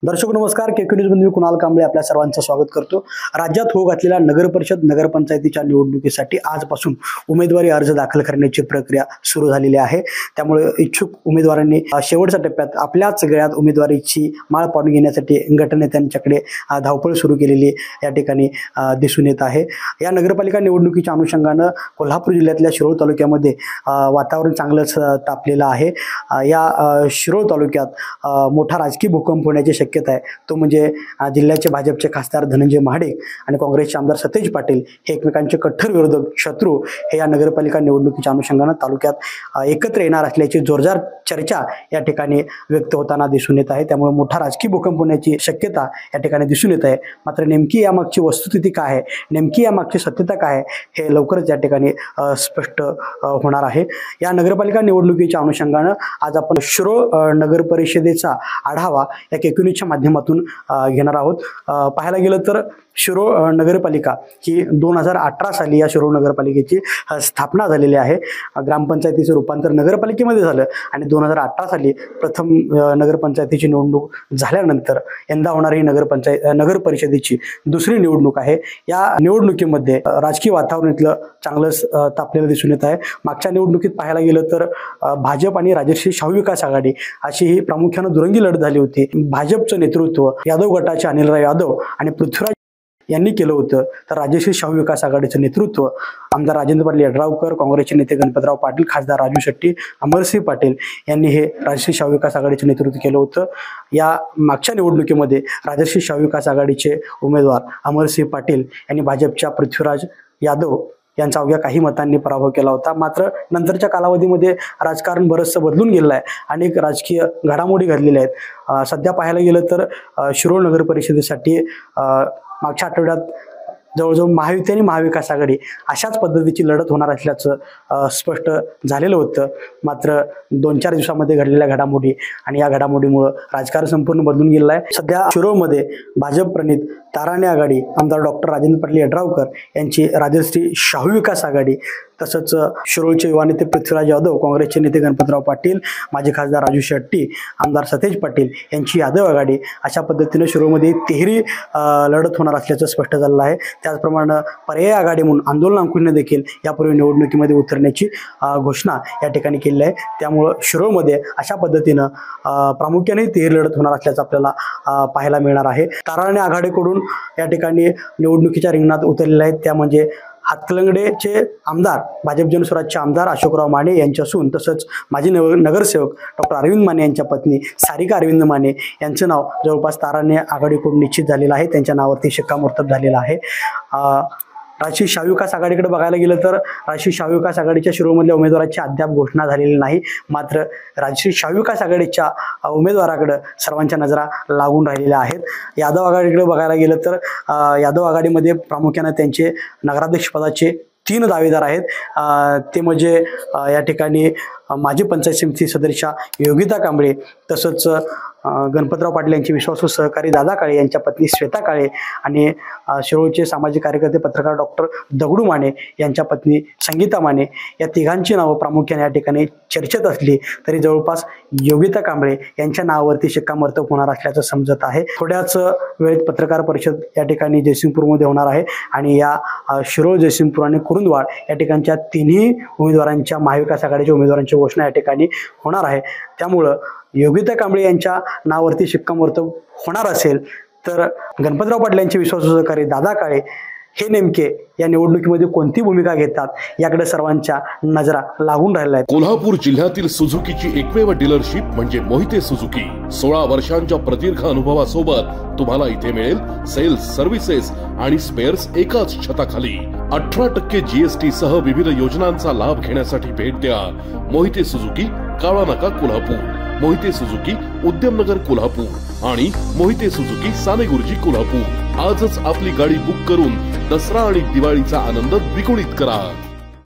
दर्शक नमस्कार, केके न्यूज मध्ये कुणाल कांबळे आपल्या सर्वांचं स्वागत करतो। राज्यात होऊ घातलेल्या नगर परिषद नगरपंचायतीच्या निवडणुकीसाठी आजपासून उमेदवारी अर्ज दाखल करण्याची प्रक्रिया सुरू झालेली आहे। त्यामुळे इच्छुक उमेदवारांनी शेवटच्या टप्प्यात आपल्याच गळ्यात उमेदवारीची माळ पाडून घेण्यासाठी गटनेत्यांच्याकडे धावपळ सुरू केलेली या ठिकाणी दिसून येत आहे। या नगरपालिका निवडणुकीच्या अनुषंगाने कोल्हापूर जिल्ह्यातल्या शिरोळ तालुक्यामध्ये वातावरण चांगलंच तापलेलं आहे। या शिरोळ तालुक्यात मोठा राजकीय भूकंप होण्याची शक्यता आहे। तो म्हणजे जिल्ह्याचे भाजपचे खासदार धनंजय महाडिक आणि काँग्रेसचे आमदार सतेज पाटील हे एकमेकांचे कट्टर विरोधक शत्रू हे या नगरपालिका निवडणुकीच्या अनुषंगाने तालुक्यात एकत्र येणार असल्याची जोरदार चर्चा या ठिकाणी व्यक्त होताना दिसून येत आहे। त्यामुळे मोठा राजकीय भूकंप होण्याची शक्यता या ठिकाणी दिसून येत आहे। मात्र नेमकी यामागची वस्तुस्थिती काय आहे, नेमकी यामागची सत्यता काय आहे, हे लवकरच या ठिकाणी स्पष्ट होणार आहे। या नगरपालिका निवडणुकीच्या अनुषंगाने आज आपण शिरोळ नगर परिषदेचा आढावा या केके न्यूजच्या माध्यमातून घेणार आहोत। पाहायला गेलं तर शिरोळ नगरपालिका ही 2018 साली या शिरोळ नगरपालिकेची स्थापना झालेली आहे। ग्रामपंचायतीचे रूपांतर नगरपालिकेमध्ये झालं आणि 2018 साली प्रथम नगरपंचायतीची निवडणूक झाल्यानंतर यंदा होणारी नगर परिषदेची दुसरी निवडणूक आहे। या निवडणुकीमध्ये राजकीय वातावरण इथलं चांगलंच तापलेलं दिसून येत आहे। मागच्या निवडणुकीत पाहायला गेलं तर भाजप आणि राजश्री शाहू विकास आघाडी अशी ही प्रामुख्याने दुरंगी लढत झाली होती। भाजपचं नेतृत्व यादव गटाचे अनिलराव यादव आणि पृथ्वीराज यांनी केलं होतं, तर राजश्री शाहू विकास आघाडीचं नेतृत्व आमदार राजेंद्र पाटील यड्रावकर, काँग्रेसचे नेते गणपतराव पाटील, खासदार राजू शेट्टी, अमरसिंह पाटील यांनी हे राजश्री शाहू विकास आघाडीचं नेतृत्व केलं होतं। या मागच्या निवडणुकीमध्ये राजश्री शाहू विकास आघाडीचे उमेदवार अमरसिंह पाटील यांनी भाजपच्या पृथ्वीराज यादव यांचा अवघ्या काही मतांनी पराभव केला होता। मात्र नंतरच्या कालावधीमध्ये राजकारण बरंचसं बदलून गेलेलं आहे, अनेक राजकीय घडामोडी घडलेल्या आहेत। सध्या पाहायला गेलं तर शिरोळ नगर परिषदेसाठी मागच्या आठवड्यात जवळजवळ महायुती आणि महाविकास आघाडी अशाच पद्धतीची लढत होणार असल्याचं स्पष्ट झालेलं होतं। मात्र 2-4 दिवसामध्ये घडलेल्या घडामोडी आणि या घडामोडीमुळे राजकारण संपूर्ण बदलून गेलेलं आहे। सध्या शिरोळमध्ये भाजप प्रणित ताराणे आघाडी आमदार डॉक्टर राजेंद्र पाटील यड्रावकर यांची राजश्री शाहू विकास आघाडी, तसंच शिरोळचे युवा नेते पृथ्वीराज यादव, काँग्रेसचे नेते गणपतराव पाटील, माजी खासदार राजू शेट्टी, आमदार सतेज पाटील यांची यादव आघाडी अशा पद्धतीने शिरोळमध्ये तिहेरी लढत होणार असल्याचं स्पष्ट झालेलं आहे। त्याचप्रमाणे पर्यायी आघाडी म्हणून आंदोलन अंकुशने देखील यापूर्वी निवडणुकीमध्ये उतरण्याची घोषणा या ठिकाणी केली आहे। त्यामुळे शिरोळमध्ये अशा पद्धतीनं प्रामुख्याने तिहेरी लढत होणार असल्याचं आपल्याला पाहायला मिळणार आहे। ताराणे आघाडीकडून या ठिकाणी निवडणुकीच्या रिंगणात उतरलेले आहेत त्या म्हणजे हातकलंगडेचे आमदार, भाजप जनस्वराजचे आमदार अशोकराव माने यांच्यासून, तसंच माजी नगरसेवक डॉक्टर अरविंद माने यांच्या पत्नी सारिका अरविंद माने यांचं नाव जवळपास ताराणे आघाडीकडून निश्चित झालेलं आहे। त्यांच्या नावावरती शिक्कामोर्तब झालेलं आहे। राजश्री शाहू विकास आघाडीकडे बघायला गेलं तर राजश्री शाहू विकास आघाडीच्या शिरोळमधल्या उमेदवाराची अद्याप घोषणा झालेली नाही। मात्र राजश्री शाहू विकास आघाडीच्या उमेदवाराकडे सर्वांच्या नजरा लागून राहिलेल्या आहेत। यादव आघाडीकडे बघायला गेलं तर यादव आघाडीमध्ये प्रामुख्याने त्यांचे नगराध्यक्षपदाचे 3 दावेदार आहेत। ते म्हणजे या ठिकाणी माजी पंचायत समिती सदस्या योगिता कांबळे, तसंच गणपतराव पाटील यांचे विश्वासू सहकारी दादा काळे यांच्या पत्नी श्वेता काळे आणि शिरोळचे सामाजिक कार्यकर्ते पत्रकार डॉक्टर दगडू माने यांच्या पत्नी संगीता माने या तिघांची नावं प्रामुख्याने या ठिकाणी चर्चेत असली तरी जवळपास योगिता कांबळे यांच्या नावावरती शिक्कामोर्तब होणार असल्याचं समजत आहे। थोड्याच वेळेत पत्रकार परिषद या ठिकाणी जयसिंगपूरमध्ये होणार आहे आणि या शिरोळ, जयसिंगपूर आणि कुरुंदवाड या ठिकाणच्या तिन्ही उमेदवारांच्या महाविकास आघाडीच्या उमेदवारांची घोषणा या ठिकाणी होणार आहे। त्यामुळं योगिता कांबळे यांच्या नावावरती शिक्कामोर्तब होणार असेल तर गणपतराव पाटील यांचे विश्वासू सहकारी दादा काळे हे नेमके या निवडणुकीमध्ये कोणती भूमिका घेतात याकडे सर्वांच्या नजरा लागून राहिल्या आहेत। कोल्हापूर जिल्ह्यातील सुझुकीची एकमेव डीलरशिप म्हणजे मोहिते सुझुकी। 16 वर्षांच्या प्रदीर्घ अनुभवासोबत तुम्हाला इथे मिळेल सेल्स, सर्व्हिसेस आणि स्पेअर्स एकाच छताखाली। 18% GST सह विविध योजनांचा लाभ घेण्यासाठी भेट द्या मोहिते सुझुकी, काळा नाका, कोल्हापूर। मोहिते सुझुकी, उद्यमनगर, कोल्हापूर आणि मोहिते सुझुकी, सानेगुरुजी, कोल्हापूर। आजच आपली गाडी बुक करून दसरा आणि दिवाळीचा आनंद द्विगुणित करा।